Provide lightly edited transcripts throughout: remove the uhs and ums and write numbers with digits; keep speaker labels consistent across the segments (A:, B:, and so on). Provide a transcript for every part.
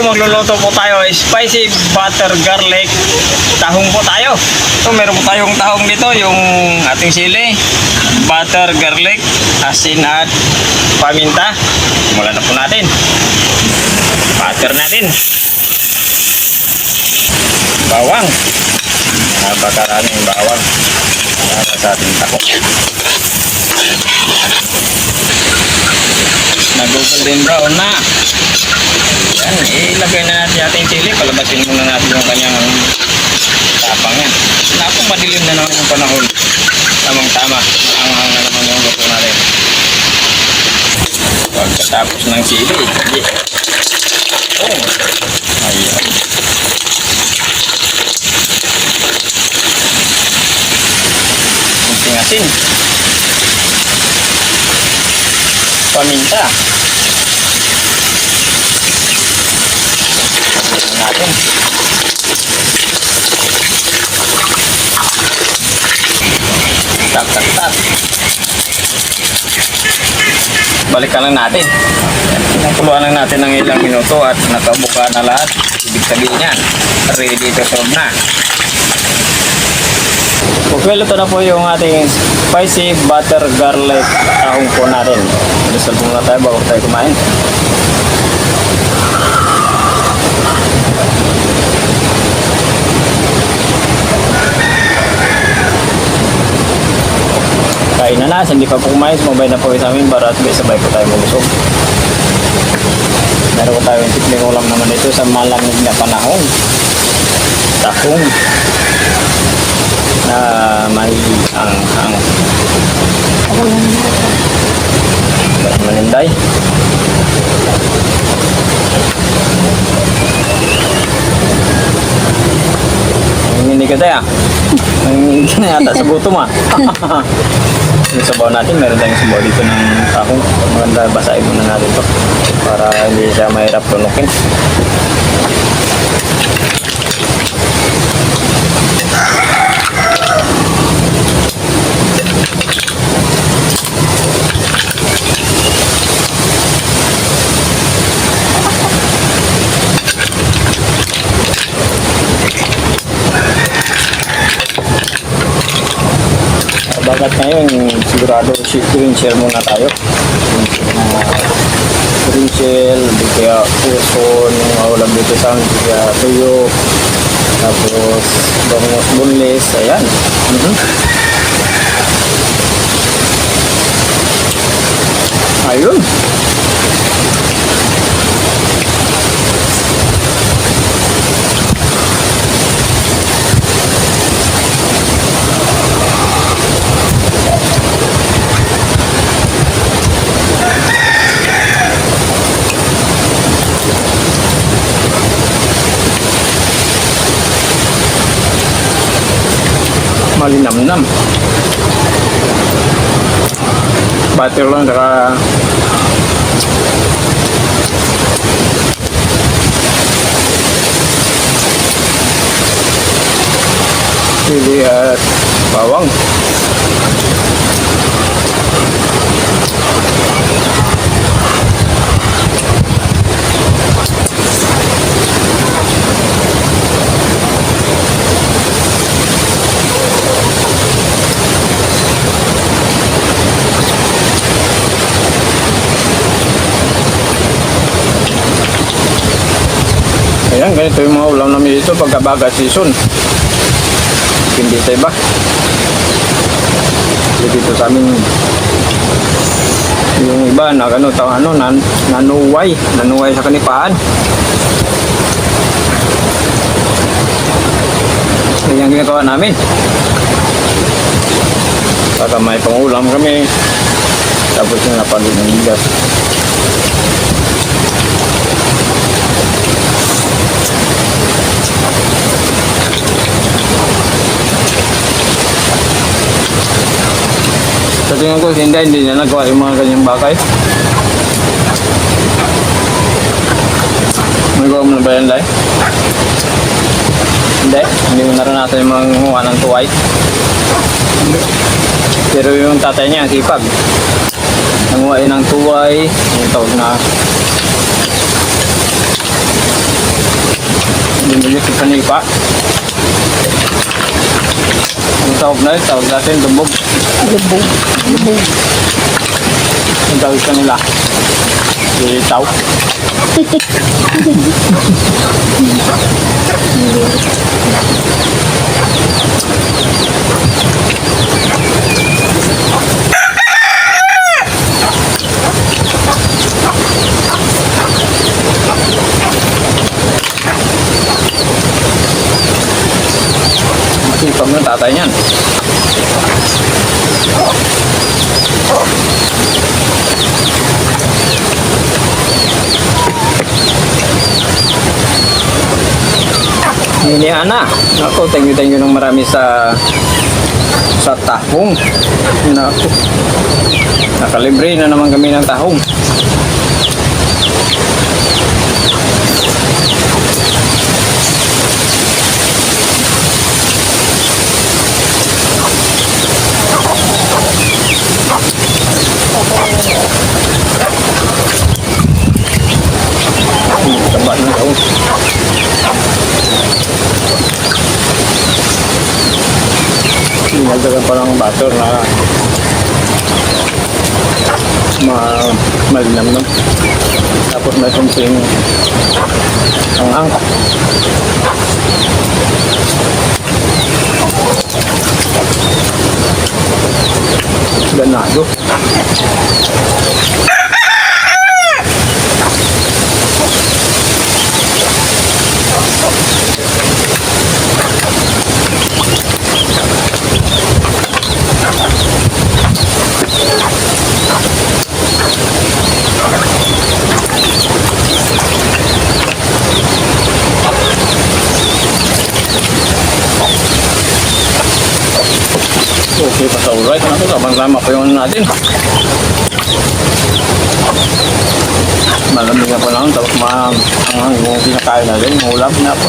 A: magluluto po tayo. Spicy butter garlic tahong po tayo. So meron po tayong tahong dito, yung ating sili, butter garlic, asin at paminta. Simulan na po natin. Butter natin. Bawang. Napakaraming bawang para sa ating tahong. Nag-golden brown na. Yan, ilagay na natin ating chili. Palabasin muna natin yung kanyang tapang yan. Naku, madilim na naman yung panahon. Tamang-tama. Maanghang na naman yung luto natin. Pagkatapos ng chili, ayan. Kunting asin. Paminta. Natin. Tak. Balikan lang natin. Nakuluan lang natin ng ilang minuto at nakabuka na lahat. Ibig sabihin yan, ready to serve na. Okay, luto na po yung ating spicy butter garlic tahong po natin. Resolve muna tayo bago tayo kumain. Kain na na, hindi pa po kumain, sumabay na po sa amin para at sabay po tayo malusog. Meron po tayong tikling ulam naman dito sa malamig na panahon. Tahong na may ang maninday. Hindi ka tayo. Hindi na yata sa gutom ah. Yung sabaw natin, meron tayong sabaw dito ng tahong. Maganda, basahin muna natin to para hindi siya mahirap tunukin. Bagat ngayon, sigurado green shell muna tayo. Green shell, di kaya puso, yung ulam dito sa kaya tuyo, tapos bangus bunlis, ayan. Ayun. Malinamnam. Butter lang saka chili at bawang. Ayan, ganito yung mga ulam namin dito pagkabaga season. Hindi sa iba. Dito sa amin yung iba nanuway sa kanipaan. Yan yung ginagawa namin. Para may pangulam kami. Tapos yung napagod ng bigas. Sa tingin ko, hindi na nagawa yung mga ganyang bakay. Nagawa mo na ba yan, Day? Hindi mo naranasan yung mga nguha ng tuway. Pero yung tatay niya, sipag. Nanguhain ng tuway, yung tawag na sa nipa. Ang tawag na rin, tawag natin lubog.
B: Lubog. Lubog.
A: Ang tawag sa nila. Litaw. Masipag ng tatay niyan. Ini Ana. Ako, thank you ng marami sa tahong. Naku. Nakalibre na naman kami ng tahong. Taba na tahong. Nagdagan pa lang butter na malinam na. Tapos may something ang ganado. Okay, pasauray ka na ito. Sabang-sama pa yung natin. Malamig na pa lang. Tapos yung kinakain natin. Yung ulam na po.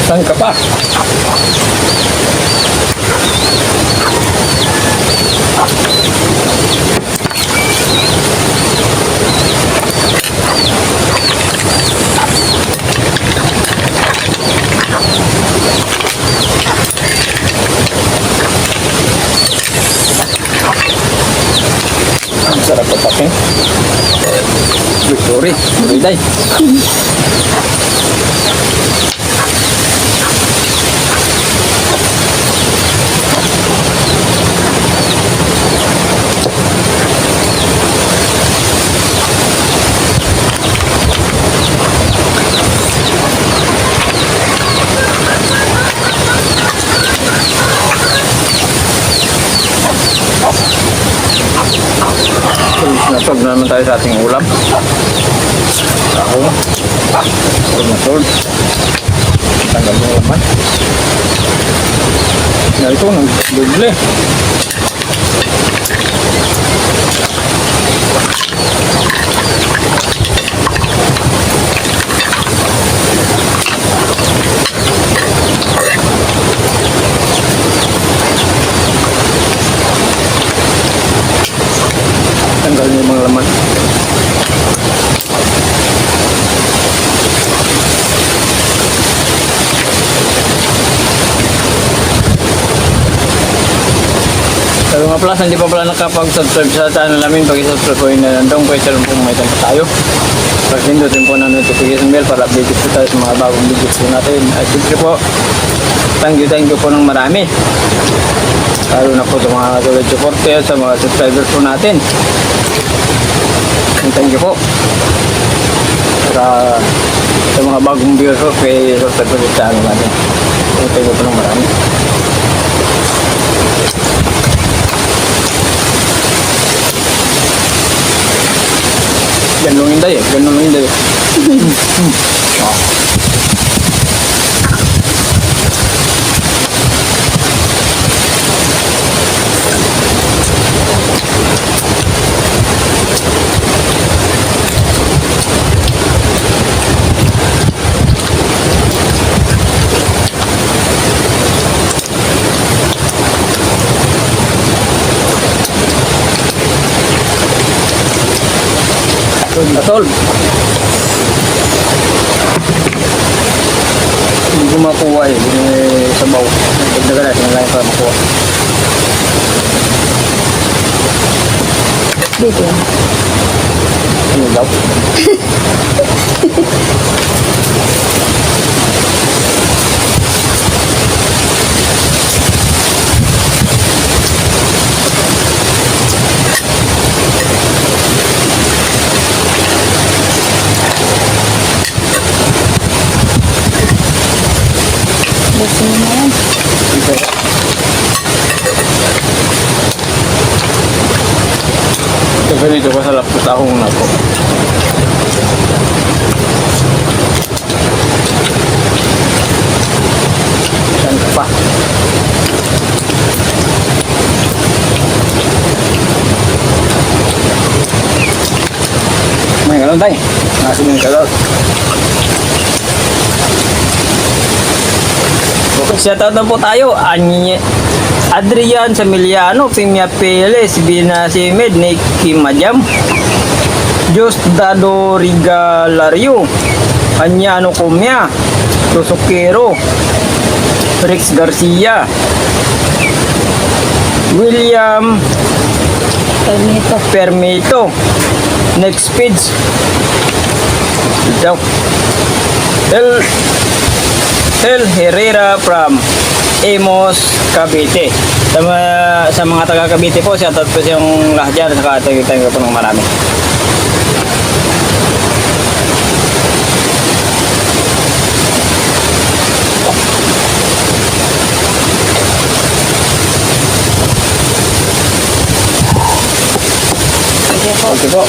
A: Saan ka pa? Ang sarap pa pakin. Victory. Buriday. Nasog na naman tayo sa ating ulam. Tahong. Nasog. Tanggal mo naman. Na ito, nag-duble. Tanggal niyo yung mga laman. So mga plus, hindi pa pala nakapag-subscribe sa channel namin. Pag-subscribe po yun na nandong question po may tanong tayo. Pag-pindutin po ng notification bell para update po tayo sa mga bagong videos po natin. At siyempre po, thank you po ng marami. Lalo na po sa mga tulad supporter, sa mga subscribers po natin. And thank you po. Sa mga bagong viewers po, kay subscribe po sa channel natin. Thank you po ng marami. Ganun yung day eh. Ganun yung day. Asol. Hindi ko makuha eh. Hindi sabaw. Dagdagan natin ang lain para makuha.
B: Dito yan.
A: Ano daw?
B: Gusto mo na yan.
A: Ito ganito ko sa lapos akong na po. Saan ka pa? May ganun tayo. Nasa yung kagal. Okay, shoutout na po tayo. Adrian Samiliano, Pimia Peles, Bina Simed, Nicky Majam, Jos Dado Rigalario, Anyano Comia, Tosokero, Rex Garcia, William
B: Permito.
A: Permito, Next Page, El Herrera from Emos, Cavite. Sa mga taga Cavite po, shoutout po sa yung lahat dyan. Saka tayo po ng marami.
B: Sige po.
A: Okay po.